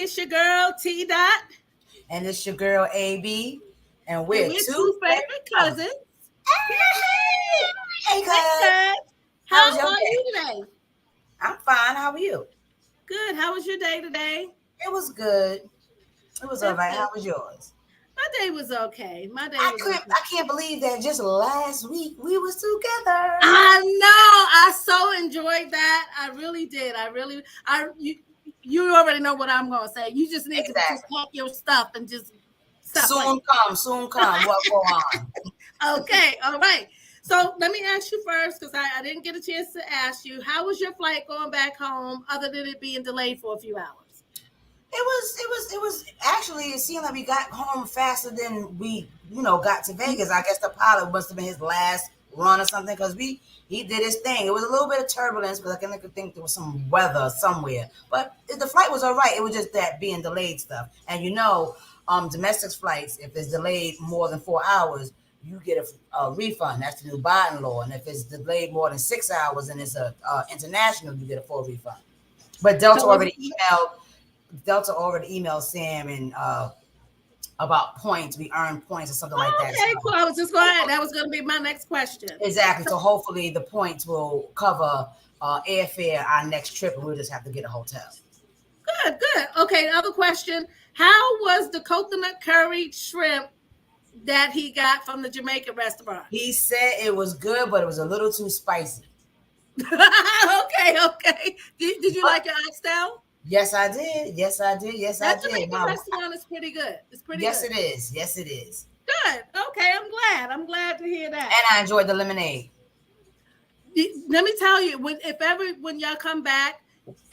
it's your girl T Dot, And it's your girl AB, and and we're we're two two favorite favorite cousins. cousins. Hey, hey, Hey, cuz, cuz, how how was your are day? you today? I'm fine. How are you? Good. How was your day today? It was good. It was all That's right. How good. was yours? My day was okay. My day I was couldn't. okay. I can't believe that just last week we was together. I know. I so enjoyed that. I really did. You already know what I'm gonna say. You just need to just Exactly. pack your stuff and just stuff like Soon come. Soon come. What go on? Okay, all right. So let me ask you first, because I didn't get a chance to ask you, how was your flight going back home, other than it being delayed for a few hours? It was actually, it seemed like we got home faster than we, got to Vegas. I guess the pilot must have been his last run or something, because he did his thing. It was a little bit of turbulence, but I could think there was some weather somewhere. But the flight was all right. It was just that being delayed stuff. And domestic flights, if it's delayed more than 4 hours, you get a refund. That's the new Biden law. And if it's delayed more than 6 hours and it's a international, you get a full refund. But So was, Delta already emailed Sam and about points. We earn points or something like that. okay, cool. So I was just going. That was going to be my next question. exactly. So So hopefully the points will cover airfare our next trip, and we'll just have to get a hotel. good, good. Okay, other question: how was the coconut curry shrimp that he got from the Jamaican restaurant? He said it was good, but it was a little too spicy. Okay, okay. Did you But like your oxtail? yes, I did. Yes, I did. Yes, I That did. Jamaican Now, restaurant is pretty good. It's pretty yes, good. it is. Yes, it is. Good. Okay, I'm glad. I'm glad to hear that. And I enjoyed the lemonade. Let me tell you, when y'all come back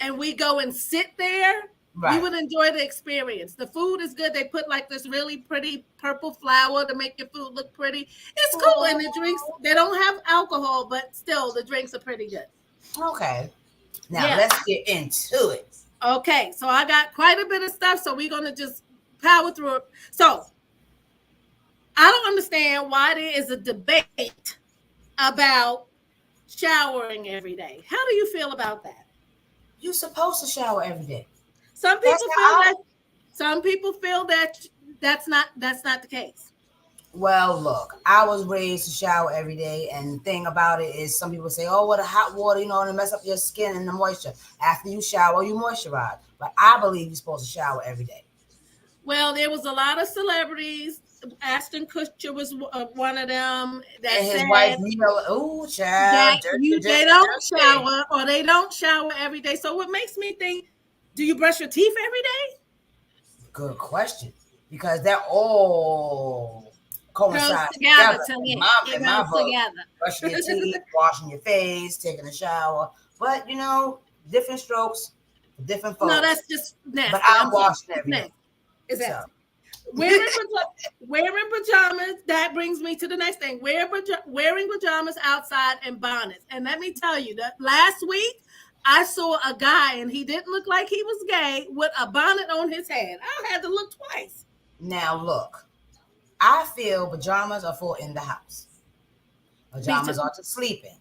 and we go and sit there, you Right. would enjoy the experience. The food is good. They put like this really pretty purple flour to make your food look pretty. It's cool. And the drinks, Oh, they don't have alcohol, but still the drinks are pretty good. okay. Now Yeah. let's get into it. Okay. So I got quite a bit of stuff. So we're gonna just power through it. So I don't understand why there is a debate about showering every day. How do you feel about that? You're supposed to shower every day. Some That's people feel how that some people feel that that's not the case. Well, look, I was raised to shower every day, and the thing about it is, some people say, "Oh, what a hot water, to mess up your skin and the moisture." After you shower, you moisturize. But I believe you're supposed to shower every day. Well, there was a lot of celebrities. Ashton Kutcher was one of them that And his wife, said oh, child, that dirty, they dirty, don't dirty. shower or they don't shower every day. So what makes me think, do you brush your teeth every day? Good question, because they're all Goes coincide together together to in me. my It in my goes book. Brushing your together. teeth, washing your face, taking a shower. But different strokes for different No, folks. that's just But nasty. I'm I'm sorry. washing It's every day. nasty. It's So nasty. Wearing pajamas. That brings me to the next thing. Wearing pajamas outside and bonnets. And let me tell you that last week I saw a guy and he didn't look like he was gay with a bonnet on his head. I had to look twice. now look, I feel pajamas are for in the house. Me too. Pajamas are to sleep in.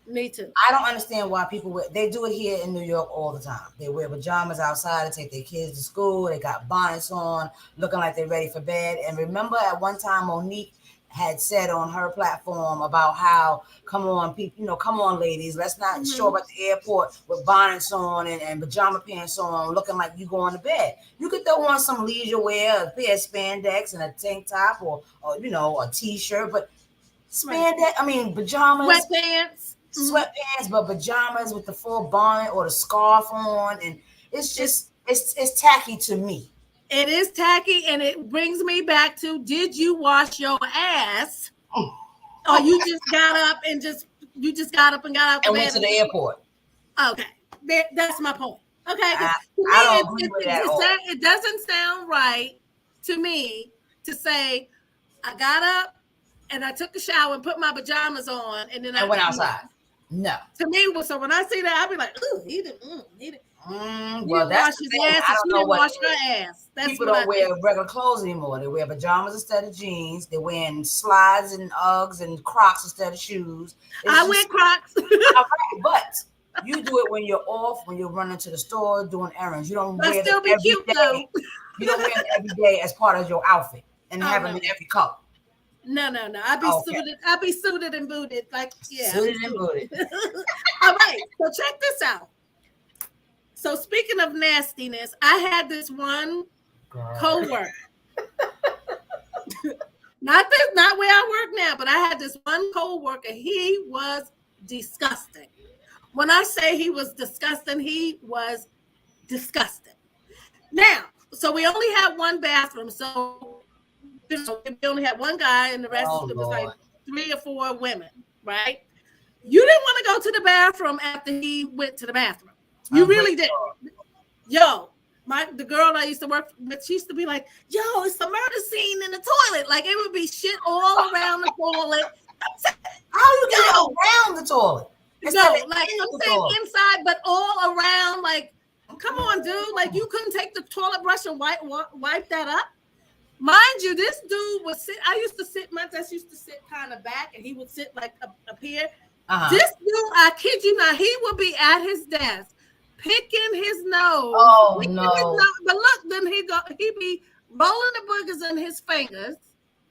Me too. I don't understand why people they do it here in New York all the time. They wear pajamas outside to take their kids to school. They got bonnets on, looking like they're ready for bed. And remember at one time Monique had said on her platform about how, come on, people, come on, ladies, let's not show Mm-hmm. up at the airport with bonnets on and pajama pants on, looking like you going to bed. You could throw on some leisure wear, a pair of spandex and a tank top, or a t-shirt, but Right. pajamas, Sweatpants. Mm-hmm. sweatpants, but pajamas with the full bonnet or the scarf on, and it's It's just it's tacky to me. it is tacky and it brings me back to, did you wash your ass? Or you just got up and got out the And went bed to and the airport. okay. That's my point. Okay, because I, to me I don't agree with it at all. it doesn't sound right to me to say I got up and I took a shower and put my pajamas on and then And went outside. No. to me, so when I see that, I'll be like, ooh, he Well, didn't that's wash the his thing. ass I and don't she know didn't what wash it is. her ass. That's People what I don't wear think. regular clothes anymore. They wear pajamas instead of jeans. They're wearing slides and Uggs and Crocs instead of shoes. It's I wear just Crocs. all right. But You do it when you're off, when you're running to the store, doing errands. You don't But wear still them be every cute day. though. You don't wear them every day as part of your outfit and Oh, have them no. in every color. No. I'd be Okay. suited. I'd be suited and booted. Like, yeah. Suited and booted. All right. So check this out. So speaking of nastiness, I had this one co-worker. Not where I work now, but I had this one co-worker. He was disgusting. When I say he was disgusting, he was disgusting. Now, so we only had one bathroom, so we only had one guy, and the rest it was like 3 or 4 women, right? You didn't want to go to the bathroom after he went to the bathroom. You really did. Yo, the girl I used to work with, she used to be like, yo, it's a murder scene in the toilet. Like, it would be shit all around the toilet. How you get around the toilet? No, like I'm saying inside, but all around. Like, come on, dude. Like, you couldn't take the toilet brush and wipe that up. Mind you, this dude would sit. I used to sit. My desk used to sit kind of back, and he would sit like up here. This dude, I kid you not, he would be at his desk picking his nose. Oh no! But look, then he'd be rolling the boogers in his fingers.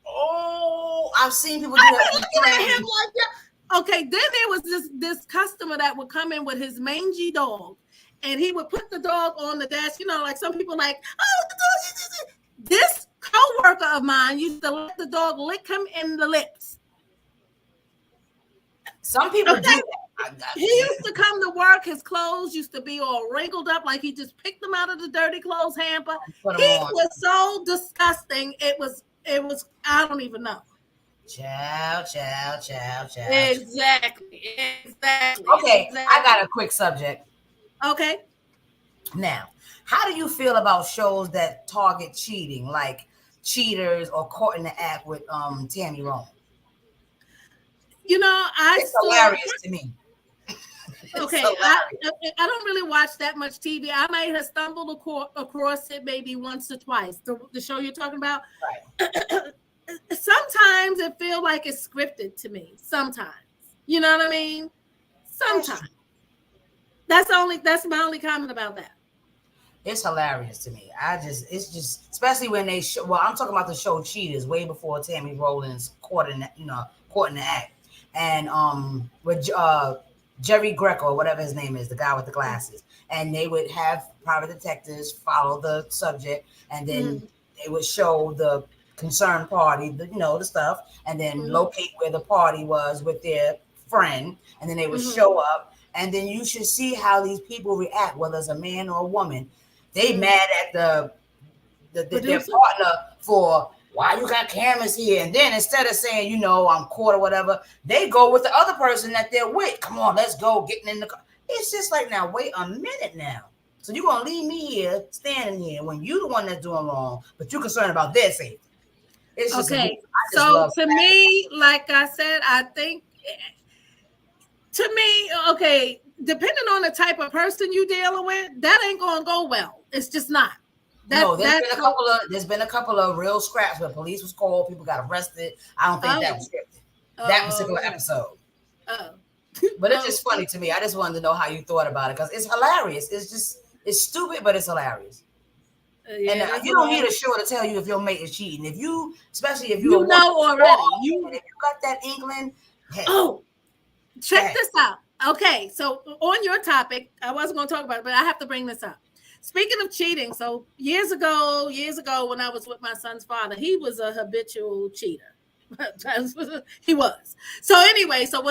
Oh, I've seen people do that. Him like that. Okay, then there was this customer that would come in with his mangy dog, and he would put the dog on the desk. You know, like some people like, oh, the dog. This co-worker of mine used to let the dog lick him in the lips. Some people do that. He used to come to work. His clothes used to be all wrinkled up, like he just picked them out of the dirty clothes hamper. He was so disgusting. It was. I don't even know. Child. Exactly. Okay, I got a quick subject. Okay. Now, how do you feel about shows that target cheating, like Cheaters or Caught in the Act with Tammy Rowan? You know, it's hilarious to me. Okay, I don't really watch that much TV. I might have stumbled across it maybe once or twice. The show you're talking about. Right. Sometimes it feels like it's scripted to me. Sometimes, you know what I mean. Sometimes. That's my only comment about that. It's hilarious to me. It's just, especially when they show. Well, I'm talking about the show Cheaters, way before Tammy Rowland's Caught in the Act, and with Jerry Greco or whatever his name is, the guy with the glasses, and they would have private detectives follow the subject, and then they would show the concerned party, the stuff, and then locate where the party was with their friend, and then they would show up, and then you should see how these people react, whether it's a man or a woman. They mad at their partner for why you got cameras here, and then instead of saying I'm caught or whatever, they go with the other person that they're with. Come on, let's go, getting in the car. It's just like, now wait a minute now. So you're gonna leave me here, standing here, when you the one that's doing wrong, but you're concerned about their safety. It's just okay. So to me, like I said, I think okay, depending on the type of person you dealing with, that ain't gonna go well. It's just not. There's been a couple of real scraps where police was called, people got arrested. I don't think that was scripted. That particular episode. But it's just funny to me. I just wanted to know how you thought about it, because it's hilarious. It's stupid, but it's hilarious. You don't need a show to tell you if your mate is cheating. Especially if you know already. If you got that inkling. Hey, check this out. Okay, so on your topic, I wasn't going to talk about it, but I have to bring this up. Speaking of cheating, so years ago, when I was with my son's father, he was a habitual cheater. He was. So anyway, so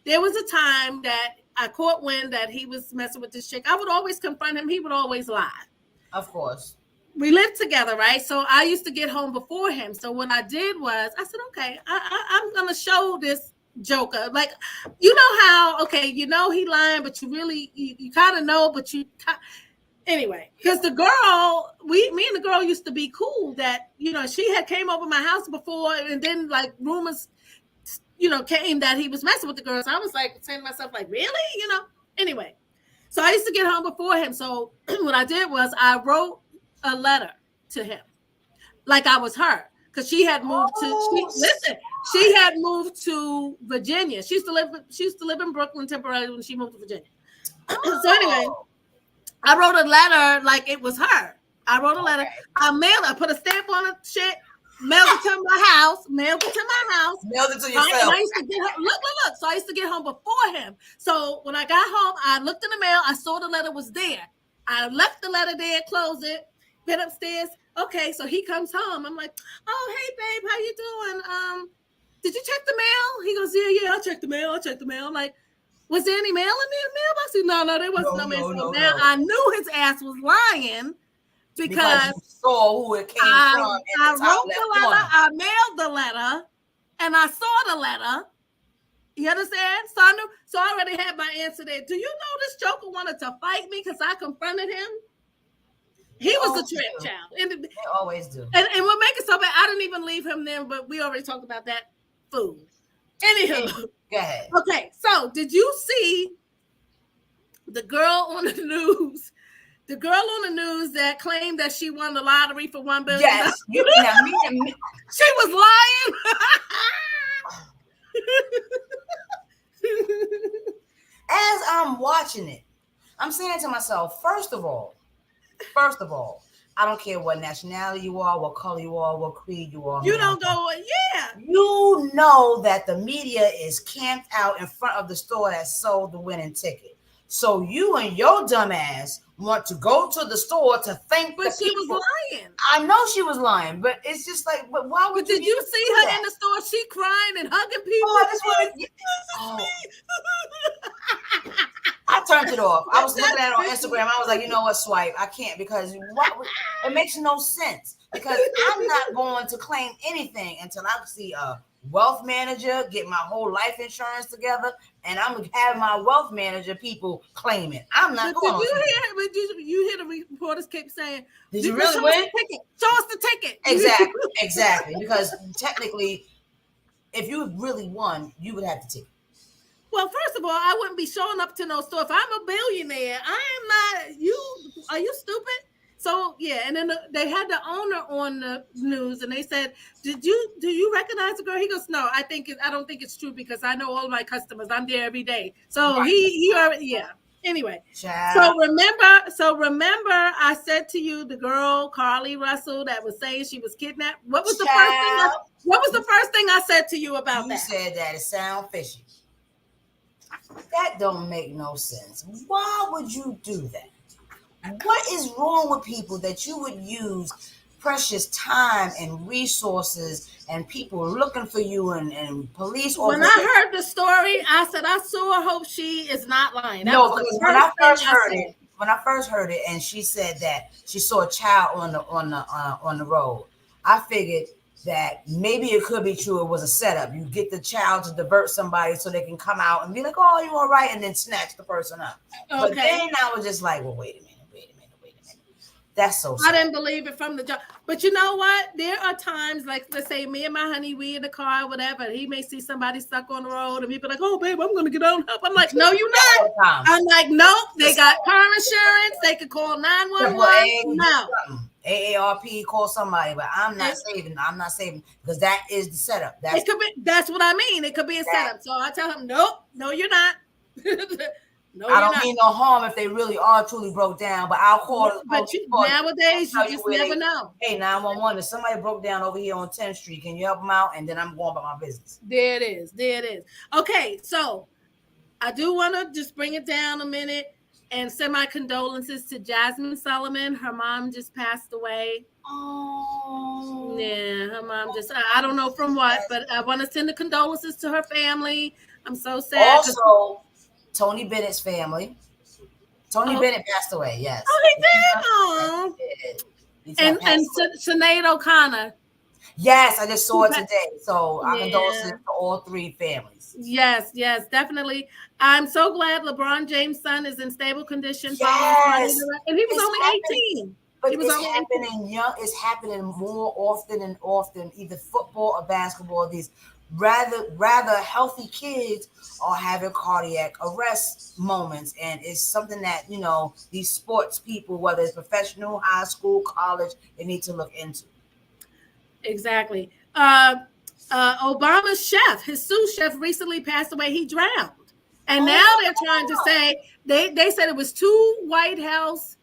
there was a time that I caught wind that he was messing with this chick. I would always confront him. He would always lie. Of course. We lived together, right? So I used to get home before him. So what I did was, I said, okay, I'm going to show this joker. Like, you know how, okay, he lying, but you really, you kind of know, but anyway, because the girl, me and the girl used to be cool that, she had came over my house before, and then like rumors, came that he was messing with the girl. So I was like saying to myself, like, really? Anyway, so I used to get home before him. So what I did was I wrote a letter to him, like I was her, because she had moved listen, She had moved to Virginia. She used to live in Brooklyn temporarily when she moved to Virginia. So anyway, I wrote a letter like it was her. I wrote a letter. I mailed. I put a stamp on the shit. Mailed it to my house. Mailed it to yourself. And I used to get home. Look. So I used to get home before him. So when I got home, I looked in the mail. I saw the letter was there. I left the letter there, closed it, went upstairs. Okay, so he comes home. I'm like, oh, hey, babe, how you doing? Did you check the mail? He goes, yeah, I checked the mail. I'm like, was there any mail in the mailbox? No, there wasn't no mail. So now I knew his ass was lying because you saw who it came from. I wrote the letter, I mailed the letter, and I saw the letter. You understand? So I knew. So I already had my answer there. Do you know this joker wanted to fight me because I confronted him? He was the trip child. And they always do. And what makes it so bad, I didn't even leave him there, but we already talked about that food. Anywho. Go ahead. Okay, so did you see the girl on the news? The girl on the news that claimed that she won the lottery for $1 billion. Yes. Me. She was lying. As I'm watching it, I'm saying to myself, first of all, I don't care what nationality you are, what color you are, what creed you are. You don't go, yeah. You know that the media is camped out in front of the store that sold the winning ticket. So you and your dumb ass want to go to the store to thank the people. But she was lying. I know she was lying, but it's just like, but why would did you see her in the store? She crying and hugging people. Oh, I just want to. I turned it off. I was looking at it on Instagram. I was like, you know what, swipe. I can't because it makes no sense. Because I'm not going to claim anything until I see a wealth manager get my whole life insurance together, and I'm gonna have my wealth manager people claim it. I'm not going. Did you hear the reporters keep saying? Did you really win? Show us the ticket. Exactly. Because technically, if you really won, you would have the ticket. Well, first of all, I wouldn't be showing up to no store. If I'm a billionaire, I am not. Are you stupid? So yeah, and then they had the owner on the news, and they said, do you recognize the girl?" He goes, "No, I don't think it's true because I know all my customers. I'm there every day." So right. he already, yeah. Anyway, so remember, I said to you, the girl Carly Russell that was saying she was kidnapped. What was the first thing I said to you about that? You said that it sounds fishy. That don't make no sense. Why would you do that? What is wrong with people that you would use precious time and resources and people looking for you and police officers? When I heard the story, I said, I sure hope she is not lying. No, because when I first heard it, and she said that she saw a child on the road, I figured that maybe it could be true. It was a setup. You get the child to divert somebody so they can come out and be like, "Oh, you all right?" and then snatch the person up. Okay. But then I was just like, well, wait a minute. That's so sad. I didn't believe it from the jump. But you know what? There are times, like, let's say me and my honey, we in the car, whatever. He may see somebody stuck on the road and he be like, "Oh, babe, I'm going to get out and help." I'm like, "No, you're not." I'm like, "Nope, they got car insurance. They could call 911. No. AARP, call somebody, but I'm not saving because that is the setup. That's what I mean. It could be a setup. So I tell him, "Nope, no, you're not." No, I don't mean no harm if they really are truly broke down, but I'll call. But nowadays, you just never know. Hey, 911, if somebody broke down over here on 10th Street, can you help them out? And then I'm going about my business. There it is. Okay, so I do want to just bring it down a minute and send my condolences to Jasmine Sullivan. Her mom just passed away. Oh. Yeah, her mom I don't know from what, but I want to send the condolences to her family. I'm so sad. Also, Tony Bennett's family. Tony Bennett passed away, yes. Oh, he did? And Sinead O'Connor. Yes, I just saw it today. So our condolences to all three families. Yes, definitely. I'm so glad LeBron James' son is in stable condition. Yes. And he was only 18. But it's happening more often and often, either football or basketball. These rather healthy kids are having cardiac arrest moments, and it's something that these sports people, whether it's professional, high school, college, they need to look into. Exactly. Obama's chef, his sous chef, recently passed away. He drowned, and now they're trying to say they said it was 2 White House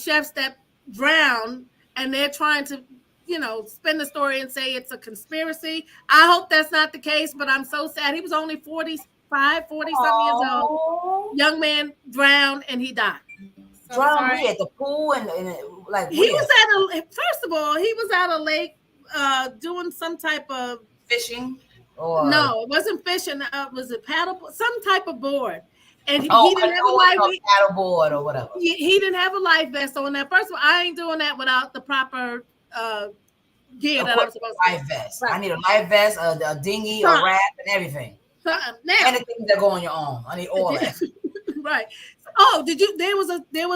chefs that drowned, and they're trying to, spin the story and say it's a conspiracy. I hope that's not the case, but I'm so sad. He was only 45, 40 something years old. Young man drowned and he died. So drowned at the pool and like he was first of all, he was at a lake doing some type of fishing. No, it wasn't fishing. Was it paddle? Some type of board. And he didn't have a life paddle board or whatever. He didn't have a life vest on that. First of all, I ain't doing that without the proper gear that I'm supposed to. Life vest. Right. I need a life vest, a dinghy, a raft, and everything. Now, and the things that go on your arm. I need all that. Right. Oh, there was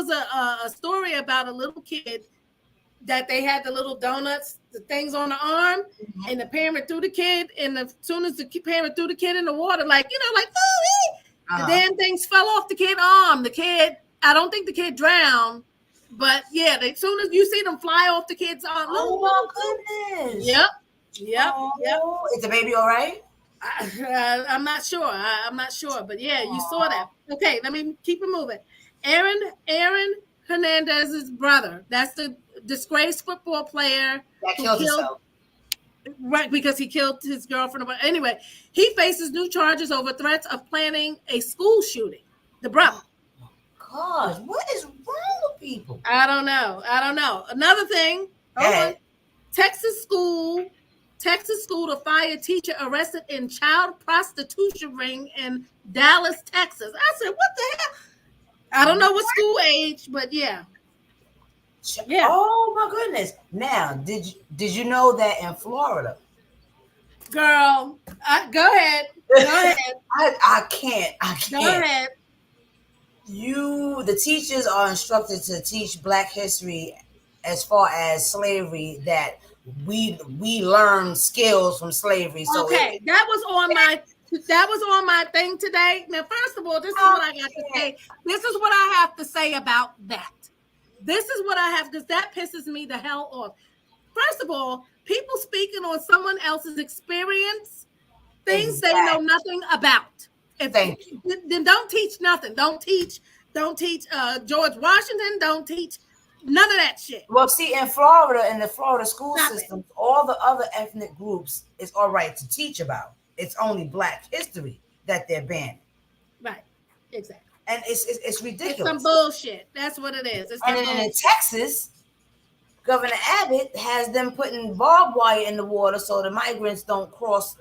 a story about a little kid that they had the little donuts, the things on the arm, and the parent threw the kid, and as soon as the parent threw the kid in the water, the damn things fell off the kid's arm. The kid, I don't think the kid drowned, but yeah, as soon as you see them fly off the kid's arm. Oh my goodness. Yep. Is the baby all right? I'm not sure. I'm not sure, but yeah, you saw that. Okay, let me keep it moving. Aaron Hernandez's brother. That's the disgraced football player that killed himself. Right, because he killed his girlfriend. But anyway, he faces new charges over threats of planning a school shooting. The brother. Gosh, what is wrong with people? I don't know. Another thing. Texas school to fire teacher arrested in child prostitution ring in Dallas, Texas. I said, what the hell? I don't know what school age, but yeah. Oh my goodness! Now, did you know that in Florida? Girl, go ahead. I can't. Go ahead. The teachers are instructed to teach Black history as far as slavery, that we learn skills from slavery. So that was on my thing today. Now, first of all, this is what I got to say. This is what I have to say about that. This is what I have, because that pisses me the hell off. First of all, people speaking on someone else's experience, things they know nothing about. Then don't teach nothing. Don't teach George Washington. Don't teach none of that shit. Well, see, in Florida, in the Florida school system, all the other ethnic groups is all right to teach about. It's only Black history that they're banning. Right. Exactly. And it's ridiculous. It's some bullshit. That's what it is. And then in Texas, Governor Abbott has them putting barbed wire in the water so the migrants don't cross.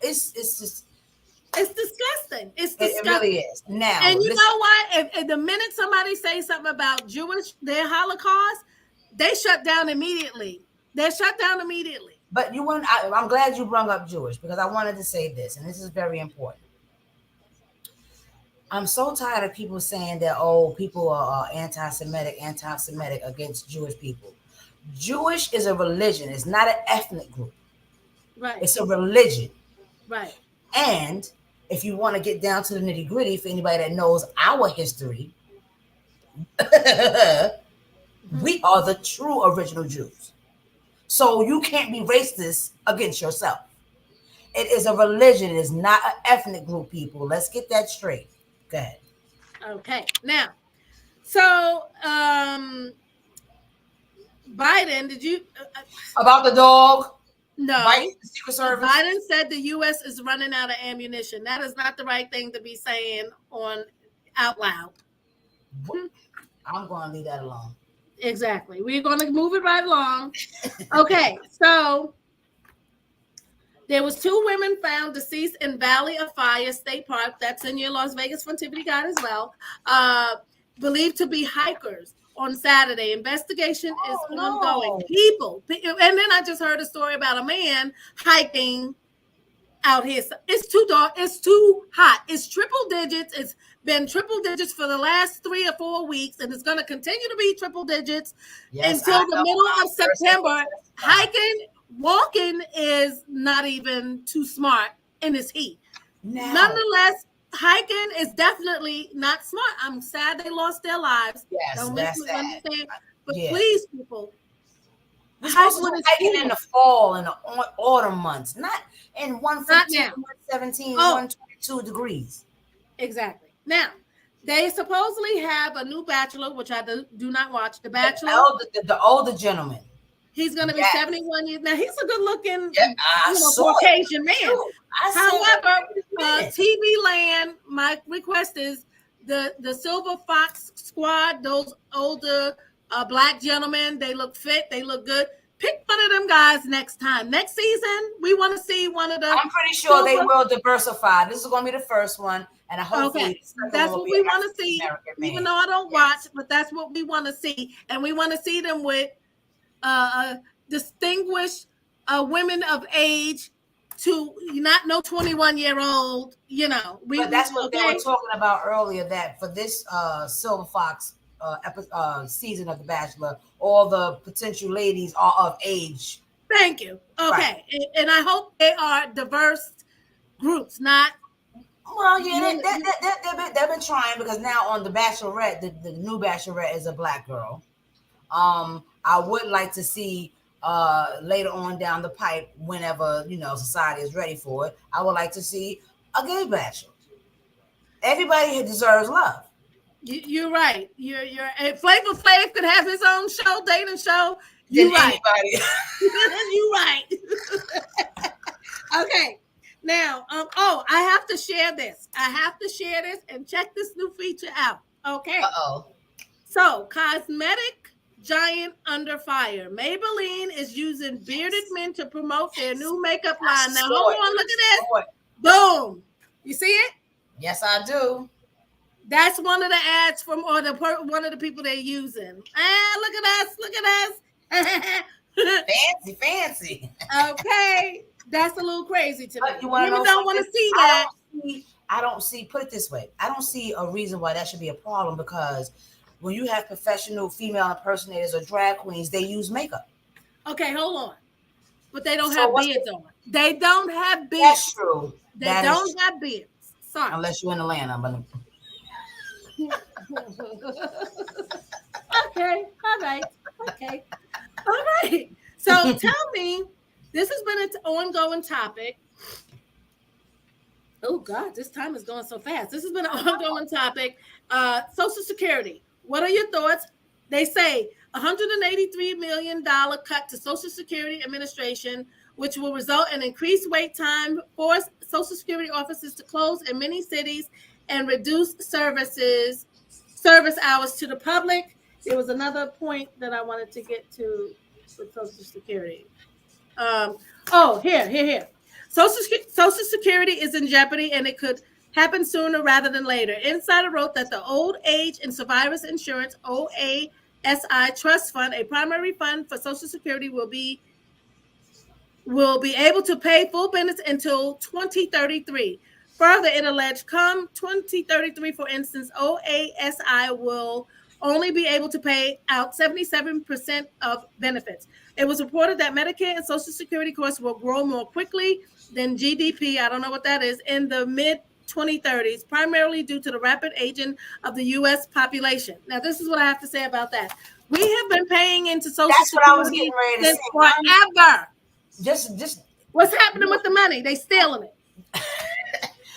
It's disgusting. It's disgusting. It really is. Now, and you know what? If the minute somebody says something about their Holocaust, they shut down immediately. They're shut down immediately. But I'm glad you brought up Jewish, because I wanted to say this, and this is very important. I'm so tired of people saying that, people are anti-Semitic against Jewish people. Jewish is a religion. It's not an ethnic group. Right. It's a religion. Right. And if you want to get down to the nitty-gritty, for anybody that knows our history, we are the true original Jews. So you can't be racist against yourself. It is a religion. It is not an ethnic group, people. Let's get that straight. Go ahead. Okay. Now, so Biden, did you about the dog? No. Biden, the Secret Service. Biden said the U.S. is running out of ammunition. That is not the right thing to be saying out loud. I'm going to leave that alone. Exactly. We're going to move it right along. Okay. So there was 2 women found deceased in Valley of Fire State Park. That's in your Las Vegas Funtivity Guide as well. Believed to be hikers on Saturday. Investigation is ongoing. People, and then I just heard a story about a man hiking out here. It's too dark. It's too hot. It's triple digits. It's been triple digits for the last 3 or 4 weeks, and it's going to continue to be triple digits until the middle of September. Walking is not even too smart in this heat. Nonetheless, hiking is definitely not smart. I'm sad they lost their lives. Yes, don't that's sad. understand. But please, people, We're supposed to when do it's hiking in the fall and the autumn months, not in Not 115, now. 117, Oh, 122 degrees. exactly. Now, they supposedly have a new Bachelor, which I do not watch. The Bachelor. The older gentleman. He's going to be 71 years. Now, he's a good-looking, Yeah, I saw Caucasian man. too. I said, However, wait a minute. TV Land, my request is the Silver Fox Squad, those older black gentlemen, they look fit, they look good. Pick one of them guys next time. Next season, we want to see one of the. I'm pretty sure they will diversify. This is going to be the first one, and hopefully that's what we want to see. Even though I don't watch, but that's what we want to see, and we want to see them with distinguished women of age to not no 21-year-old. But that's what they were talking about earlier. That for this Silver Fox season of The Bachelor, all the potential ladies are of age. Thank you. Okay, right. And I hope they are diverse groups, not. Well, yeah, they've been trying, because now on The Bachelorette, the new Bachelorette is a black girl. I would like to see later on down the pipe, whenever society is ready for it, I would like to see a gay bachelor. Everybody deserves love. You're right. You're Flavor Flav could have his own show, dating show. You're right. You're right. Okay. Now, I have to share this. And check this new feature out. Okay. So, cosmetic giant under fire. Maybelline is using bearded men to promote their new makeup line. Now, hold on, look at this. Boom. You see it? Yes, I do. That's one of the ads from, one of the people they're using. Look at us. Fancy. Okay. That's a little crazy to me. You don't want to see that. I don't see, put it this way, I don't see a reason why that should be a problem, because when you have professional female impersonators or drag queens, they use makeup. Okay, hold on. But they don't have beards on. They don't have beards. That's true. They don't have beards. Sorry. Unless you're in Atlanta. Okay. All right. Okay. All right. So tell me, this has been an ongoing topic. Oh God, this time is going so fast. This has been an ongoing topic. Social Security. What are your thoughts? They say $183 million cut to Social Security Administration, which will result in increased wait time, force Social Security offices to close in many cities, and reduce service hours to the public. There was another point that I wanted to get to with Social Security. Here. Social Security is in jeopardy, and it could happen sooner rather than later. Insider wrote that the Old Age and Survivors Insurance, OASI Trust Fund, a primary fund for Social Security, will be able to pay full benefits until 2033. Further, it alleged come 2033, for instance, OASI will only be able to pay out 77% of benefits. It was reported that Medicare and Social Security costs will grow more quickly than GDP, I don't know what that is, in the mid-2030s, primarily due to the rapid aging of the U.S. population. Now, this is what I have to say about that. We have been paying into Social Security since forever. Just what's happening with the money? They stealing it.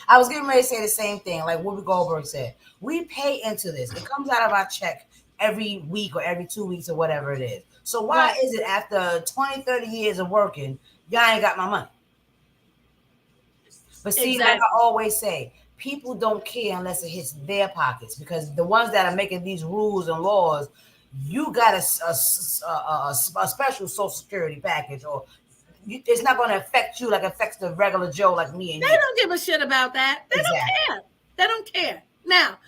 I was getting ready to say the same thing, like Whoopi Goldberg said. We pay into this. It comes out of our check every week or every 2 weeks or whatever it is. So why is it after 20, 30 years of working, y'all ain't got my money? But see, like I always say, people don't care unless it hits their pockets, because the ones that are making these rules and laws, you got a special Social Security package, or it's not going to affect you like it affects the regular Joe like me and you. They don't give a shit about that. They don't care. They don't care. Now,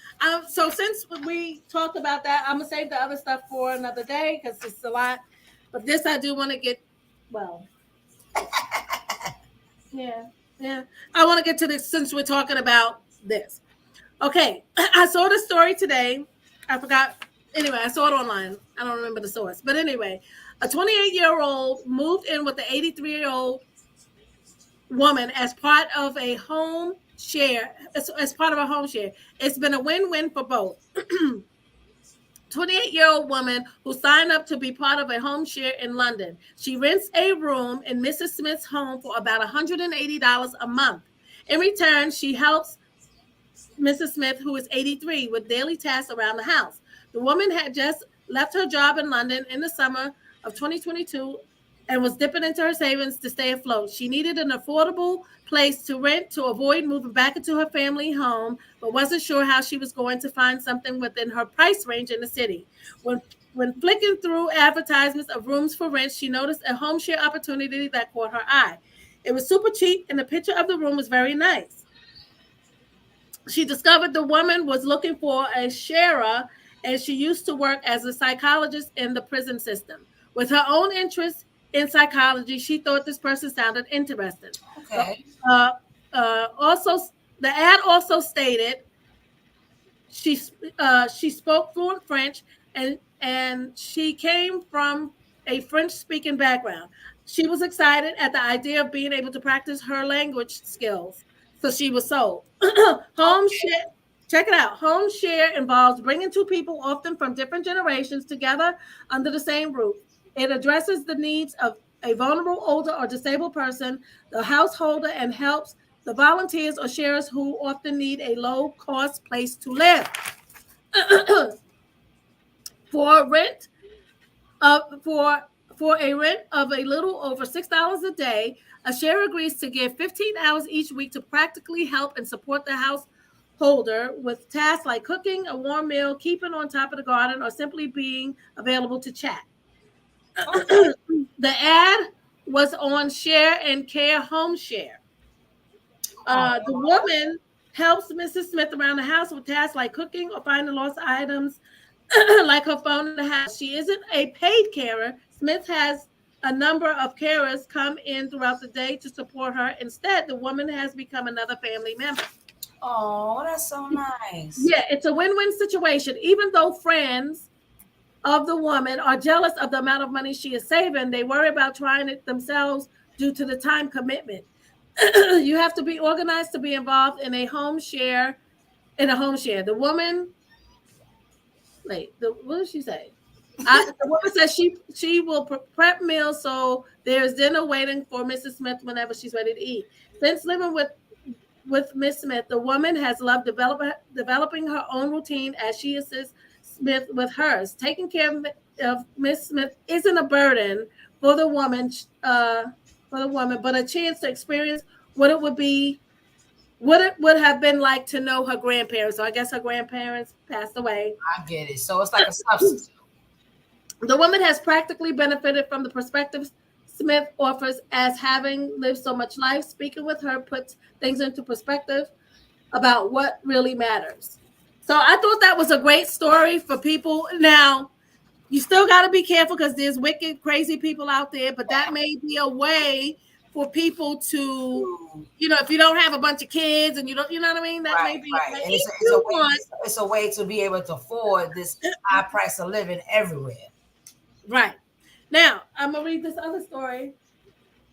so since we talked about that, I'm going to save the other stuff for another day because it's a lot. But this I do want to get, yeah. I want to get to this since we're talking about this. Okay. I saw the story today. I forgot. Anyway, I saw it online. I don't remember the source. But anyway, a 28-year-old moved in with the 83-year-old woman as part of a home share. As part of a home share. It's been a win-win for both. 28-year-old woman who signed up to be part of a home share in London. She rents a room in Mrs. Smith's home for about $180 a month. In return, she helps Mrs. Smith, who is 83, with daily tasks around the house. The woman had just left her job in London in the summer of 2022 and was dipping into her savings to stay afloat. She needed an affordable place to rent to avoid moving back into her family home, but wasn't sure how she was going to find something within her price range in the city. When flicking through advertisements of rooms for rent, she noticed a home share opportunity that caught her eye. It was super cheap, and the picture of the room was very nice. She discovered the woman was looking for a sharer, and she used to work as a psychologist in the prison system. With her own interest in psychology, she thought this person sounded interesting. Okay. Also, the ad also stated she spoke fluent French and she came from a French-speaking background. She was excited at the idea of being able to practice her language skills, so she was sold. Home share. Check it out. Home share involves bringing two people, often from different generations, together under the same roof. It addresses the needs of a vulnerable, older, or disabled person, the householder, and helps the volunteers or sharers who often need a low-cost place to live. For a rent of a little over $6 a day, a sharer agrees to give 15 hours each week to practically help and support the householder with tasks like cooking a warm meal, keeping on top of the garden, or simply being available to chat. The ad was on Share and Care Home Share. The woman helps Mrs. Smith around the house with tasks like cooking or finding lost items like her phone in the house. She isn't a paid carer. Smith has a number of carers come in throughout the day to support her. Instead, the woman has become another family member. Oh, that's so nice. Yeah, it's a win-win situation. Even though friends of the woman are jealous of the amount of money she is saving, they worry about trying it themselves due to the time commitment. You have to be organized to be involved in a home share. The woman, what did she say? The woman says she will prep meals, so there's dinner waiting for Mrs. Smith whenever she's ready to eat. Since living with Miss Smith, the woman has loved developing her own routine as she assists Smith with hers. Taking care of Miss Smith isn't a burden for the woman, but a chance to experience what it would have been like to know her grandparents. So I guess her grandparents passed away. I get it. So it's like a substitute. The woman has practically benefited from the perspective Smith offers, as having lived so much life. Speaking with her puts things into perspective about what really matters. So I thought that was a great story for people. Now, you still got to be careful because there's wicked, crazy people out there, but that may be a way for people to, if you don't have a bunch of kids and you know what I mean? That may be right. And it's a way to be able to afford this high price of living everywhere. Right. Now, I'm going to read this other story,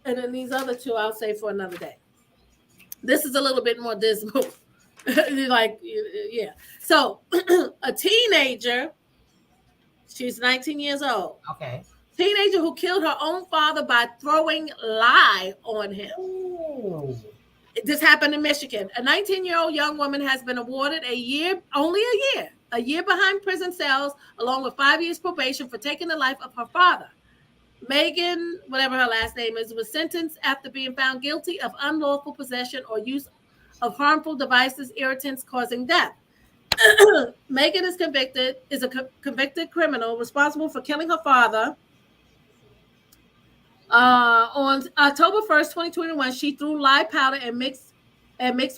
and then these other two I'll say for another day. This is a little bit more dismal. Yeah. So, a teenager, she's 19 years old. Okay. Teenager who killed her own father by throwing lye on him. Ooh. This happened in Michigan. A 19-year-old young woman has been awarded a year behind prison cells, along with 5 years probation for taking the life of her father. Megan, whatever her last name is, was sentenced after being found guilty of unlawful possession or use of harmful devices, irritants causing death. Megan is a convicted criminal responsible for killing her father. On October 1st, 2021, she threw lye powder and mixed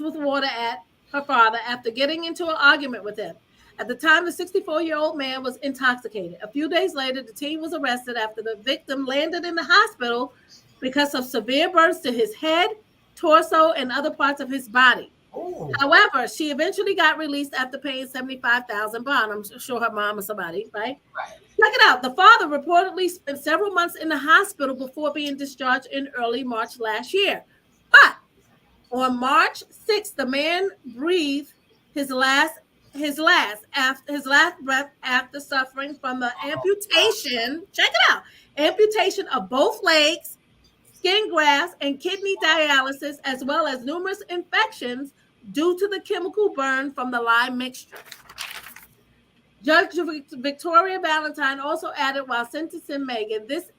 with water at her father after getting into an argument with him. At the time, the 64-year-old man was intoxicated. A few days later, the teen was arrested after the victim landed in the hospital because of severe burns to his head, torso, and other parts of his body. Ooh. However, she eventually got released after paying $75,000 bond. I'm sure her mom or somebody, right? Right. Check it out. The father reportedly spent several months in the hospital before being discharged in early March last year. But on March 6th, the man breathed his last his last breath after suffering from the amputation. Check it out. Amputation of both legs, skin grafts, and kidney dialysis, as well as numerous infections due to the chemical burn from the lye mixture. Judge Victoria Valentine also added while sentencing Megan, this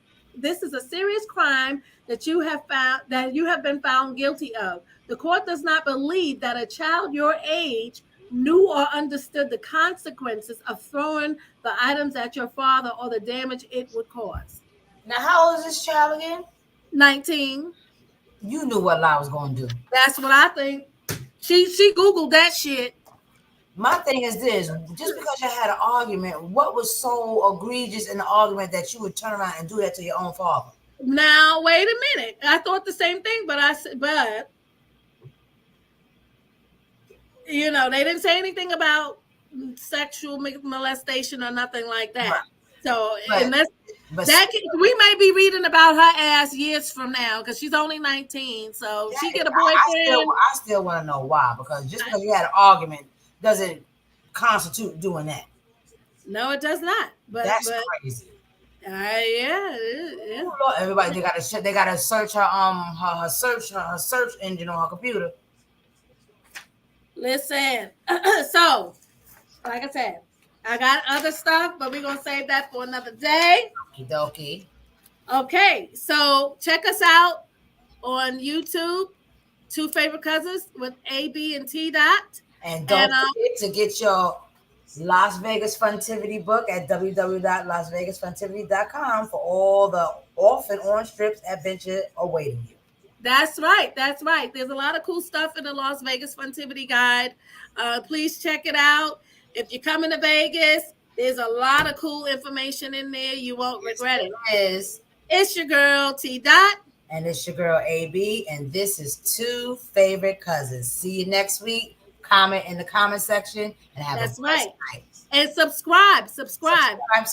is a serious crime that you have been found guilty of. The court does not believe that a child your age knew or understood the consequences of throwing the items at your father or the damage it would cause. Now, how old is this child again? 19. You knew what Lie was going to do. That's what I think. She Googled that shit. My thing is this: just because you had an argument, what was so egregious in the argument that you would turn around and do that to your own father? Now, wait a minute. I thought the same thing, but you know, they didn't say anything about sexual molestation or nothing like that. Right. So, unless we may be reading about her ass years from now because she's only 19. So she get a boyfriend. I still want to know why, because just because you had an argument doesn't constitute doing that. No, it does not. But that's crazy. Yeah. Lord, everybody, they gotta search her search engine on her computer. Listen, so like I said, I got other stuff, but we're gonna save that for another day. Okie dokie. Okay, so check us out on YouTube, Two Favorite Cousins with AB and T Dot. And don't forget to get your Las Vegas Funtivity book at www.lasvegasfuntivity.com for all the off and on strips adventure awaiting you. That's right. There's a lot of cool stuff in the Las Vegas Funtivity Guide. Please check it out. If you're coming to Vegas, there's a lot of cool information in there. You won't regret it. It's your girl, T Dot. And it's your girl, AB. And this is Two Favorite Cousins. See you next week. Comment in the comment section and have a nice night. And subscribe. Subscribe. All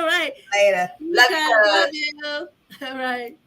right. Later. Love you. All right.